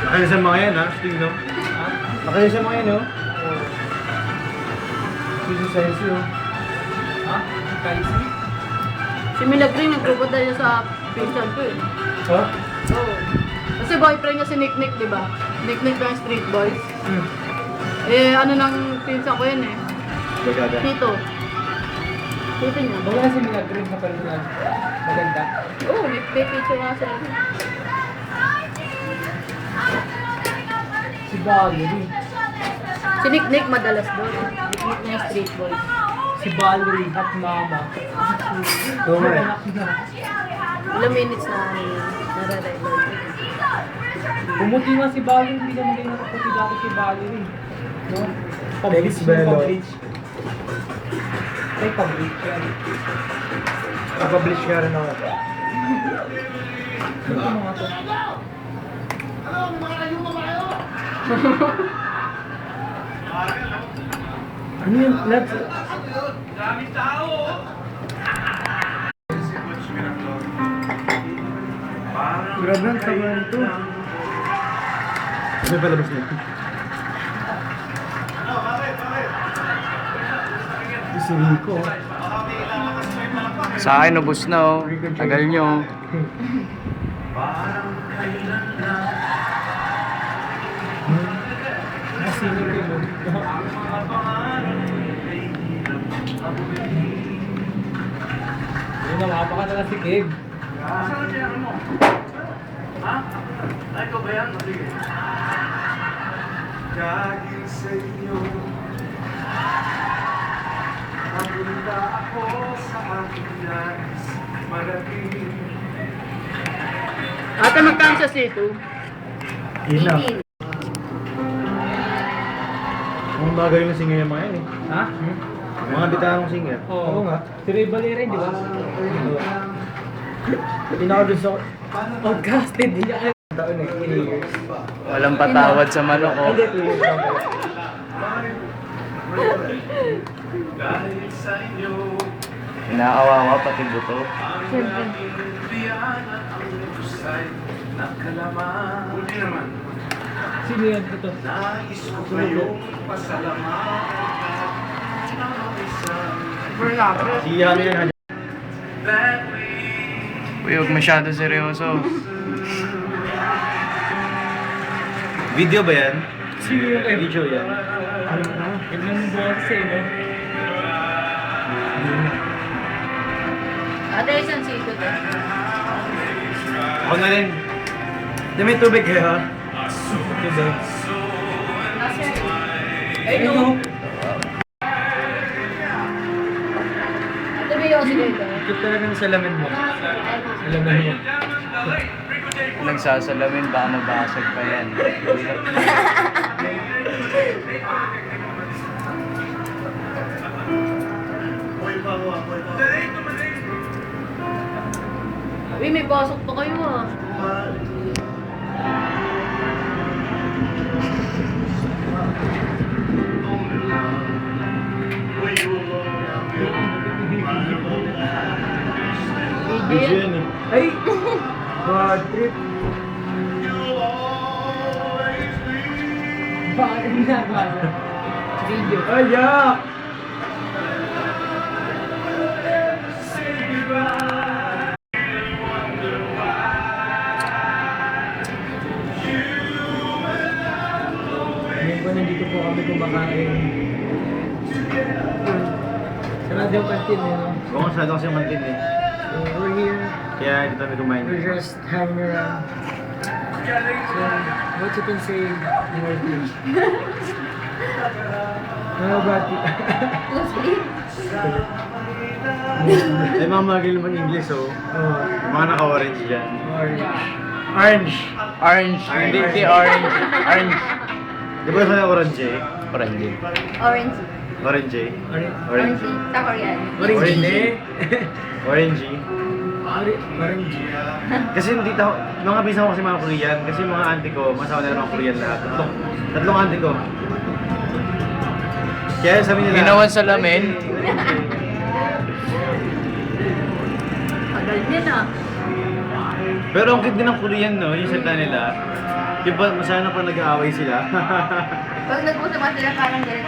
Nakaya sa mga yan ha, Sting no? Nakaya sa mga yan no? Susi Sensi oh. Ha? Kaisi? Si Milagring nag-robot dahil sa pinsan ko eh. Ha? Oo. Kasi boyfriend niya si Nick Nick, di ba? Nick Nick ng Street Boys. Eh, ano nang pinsan ko yun eh. Bagada. Tito. Tito niya. Wala si Milagrin na pala yan. Maganda. Oo, may picture nga sila. Si Valerie. Si Nick Nick madalas doon. Nick Nick ng Street Boys. Si Valerie at Mama. Oo nga eh. Anak niya. Ilang minutes na nare-record. Bumuti nga si Valerie. Hindi naman kayo nakaputi dati si Valerie. No? Thanks, Belo. Pablich. Ay, pablich yan. Nakapublish ka rin ako. Ito mga to. Ano yun? Let's... Grabe ang sama nito. Ano palabas na ito? Si Rico. Sa akin, ubos na oh. Tagal nyo. Nasingit yun. Yun na, mapaka na lang si Kib. Dahil sa inyo, napunta ako sa aking nais malaking. Ate, magkano sa C2? Yun lang. Ang bagay yung singer yung mga yan eh. Ha? Mga bitangong singer. Oo nga. Si Ray Valera, di ba? Pinaka-gusto ko. Podcasted niya. Taon eh, 3 years. Walang patawad sa manok oh. Hindi, 2 years lang pala. Dahil sa inyo, Inaawawa pati buto. biyan at ang kusay ng kalaman. Hindi naman, Sino yan ito? nais ko kayong pasalamatan ang isang Si ano yan. that we Uy, huwag masyado seryoso. Video ba yan? Sino yung M? Video yan. Yun lang yung buwan eh, no? Ate, isang C2 to. Ako na rin. Di may tubig kayo ha? Tubig. Ay, no. Ate, may yosi kayo to. Cute talaga ng salamin mo. Alaman mo. Nagsasalamin, baka mabasag pa yan. Uy, may pasok pa kayo ah. Video Video yan eh. Ay! Bad trip. Bakit ginagawa niya? Video. Ay, yak! Ngayon po, nandito po kami kumakain. Sa Radio Canteen, eh, no? Huwag masyado kasi mantin eh. So, we're here. Kaya dito kami kumain. We're just hanging around. So, what you can say more things? Ano ba? Ay, mga magaling mag-English oh. Oh, Yung mga naka-orange dyan. orange. Orange. Hindi orange. Orange. Di ba sa orange eh? Orange. Orange. Orange eh? Orange. Orange. Sa Korean. Orange. Orange. Orange. Kasi hindi tao, mga bisa ko kasi mga Korean, kasi mga auntie ko, masawa na mga Korean lahat. Tatlong auntie ko. Kaya sabi nila, Ginawan salamin. Tagal din ah. Pero ang cute din ng Korean, no? Yung salita nila. Yung pa, masana pa nag-aaway sila. Pag nag-usapan sila parang ganito.